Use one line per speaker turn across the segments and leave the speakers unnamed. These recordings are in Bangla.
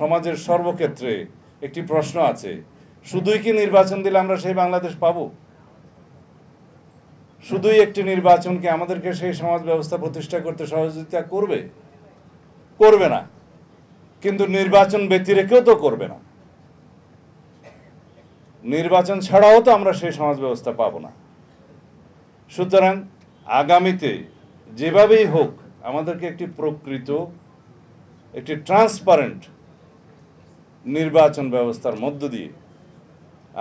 সমাজের সর্বক্ষেত্রে একটি প্রশ্ন আছে, শুধুই কি নির্বাচন দিলে আমরা সেই বাংলাদেশ পাবো? শুধুই একটি নির্বাচন কি আমাদেরকে সেই সমাজ ব্যবস্থা প্রতিষ্ঠা করতে সহযোগিতা করবে? করবে না। কিন্তু নির্বাচন ব্যতি রেখেও তো করবে না। নির্বাচন ছাড়াও তো আমরা সেই সমাজ ব্যবস্থা পাবো না। সুতরাং আগামীতে যেভাবেই হোক আমাদেরকে একটি প্রকৃত, একটি ট্রান্সপারেন্ট নির্বাচন ব্যবস্থার মধ্য দিয়ে,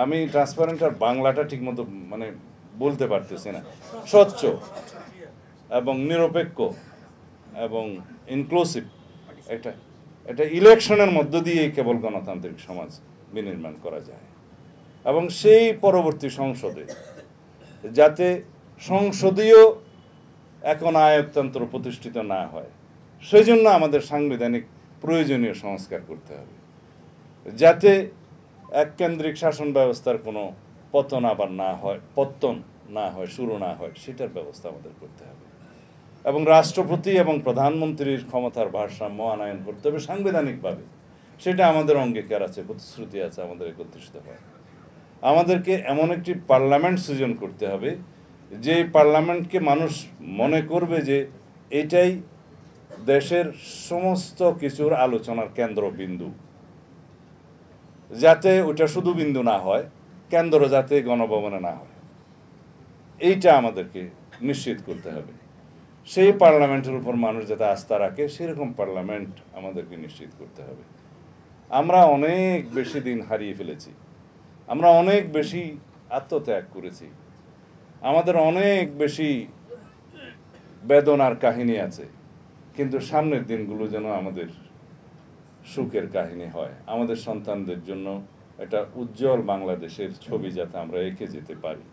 আমি ট্রান্সপারেন্ট আর বাংলাটা ঠিক মতো মানে বলতে পারতেছি না, স্বচ্ছ এবং নিরপেক্ষ এবং ইনক্লুসিভ একটা ইলেকশনের মধ্য দিয়ে কেবল গণতান্ত্রিক সমাজ বিনির্মাণ করা যায়। এবং সেই পরবর্তী সংসদে যাতে সংসদীয় এখন আয়কতন্ত্র প্রতিষ্ঠিত না হয়, সেই জন্য আমাদের সাংবিধানিক প্রয়োজনীয় সংস্কার করতে হবে, যাতে এককেন্দ্রিক শাসন ব্যবস্থার কোনো পতন আবার না হয়, শুরু না হয়, সেটার ব্যবস্থা আমাদের করতে হবে। এবং রাষ্ট্রপতি এবং প্রধানমন্ত্রীর ক্ষমতার ভারসাম্য আনয়ন করতে হবে সাংবিধানিকভাবে। সেটা আমাদের অঙ্গীকার আছে, প্রতিশ্রুতি আছে, আমাদের একত্রিত হয়। আমাদেরকে এমন একটি পার্লামেন্ট সৃজন করতে হবে যে পার্লামেন্টকে মানুষ মনে করবে যে এটাই দেশের সমস্ত কিছুর আলোচনার কেন্দ্রবিন্দু, যাতে ওটা শুধু বিন্দু না হয়, কেন্দ্র যাতে গণভবনে না হয়, এইটা আমাদেরকে নিশ্চিত করতে হবে। সেই পার্লামেন্টের উপর মানুষ যাতে আস্থা রাখে, সেরকম পার্লামেন্ট আমাদেরকে নিশ্চিত করতে হবে। আমরা অনেক বেশি দিন হারিয়ে ফেলেছি, আমরা অনেক বেশি আত্মত্যাগ করেছি, আমাদের অনেক বেশি বেদনার কাহিনী আছে, কিন্তু সামনের দিনগুলো যেন আমাদের সুখের কাহিনী হয়, আমাদের সন্তানদের জন্য একটা উজ্জ্বল বাংলাদেশের ছবি যাতে আমরা এঁকে যেতে পারি,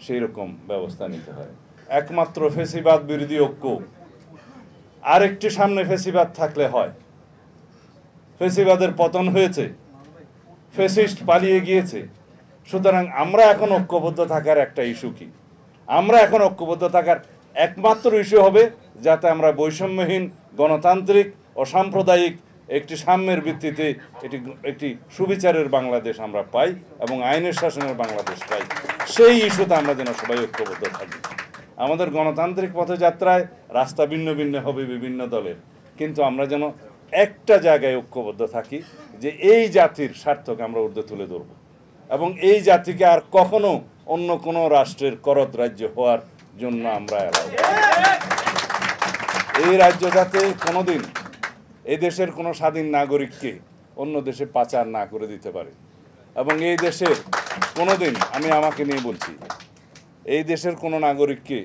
সেই রকম ব্যবস্থা নিতে হয়। একমাত্র ফ্যাসিবাদ বিরোধী ঐক্য, আরেকটি সামনে ফ্যাসিবাদ থাকলে হয়। ফ্যাসিবাদের পতন হয়েছে, ফ্যাসিস্ট পালিয়ে গিয়েছে। সুতরাং আমরা এখন ঐক্যবদ্ধ থাকার একটা ইস্যু কি? আমরা এখন ঐক্যবদ্ধ থাকার একমাত্র ইস্যু হবে যাতে আমরা বৈষম্যহীন, গণতান্ত্রিক ও সাম্প্রদায়িক একটি সাম্যের ভিত্তিতে একটি সুবিচারের বাংলাদেশ আমরা পাই এবং আইনের শাসনের বাংলাদেশ পাই। সেই ইস্যুতে আমরা যেন সবাই ঐক্যবদ্ধ থাকি। আমাদের গণতান্ত্রিক পথযাত্রায় রাস্তা ভিন্ন ভিন্ন হবে বিভিন্ন দলের, কিন্তু আমরা যেন একটা জায়গায় ঐক্যবদ্ধ থাকি যে এই জাতির স্বার্থকে আমরা ঊর্ধ্বে তুলে ধরব এবং এই জাতিকে আর কখনো অন্য কোনো রাষ্ট্রের করদ রাজ্য হওয়ার জন্য আমরা এই রাজ্য যাতে কোনোদিন এই দেশের কোনো স্বাধীন নাগরিককে অন্য দেশে পাচার না করে দিতে পারে এবং এই দেশের কোনোদিন, আমি আমাকে নিয়ে বলছি, এই দেশের কোনো নাগরিককে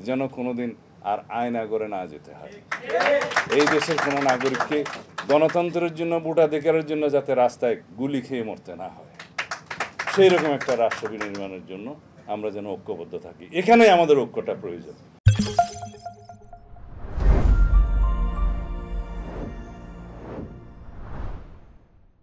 যেন কোনোদিন আর আয়না করে না যেতে হয়। এই দেশের কোনো নাগরিককে গণতন্ত্রের জন্য, ভোটাধিকারের জন্য যাতে রাস্তায় গুলি খেয়ে মরতে না হয়, সেই রকম একটা রাষ্ট্র বিনির্মাণের জন্য আমরা যেন ঐক্যবদ্ধ থাকি। এখানেই আমাদের ঐক্যটা প্রয়োজন।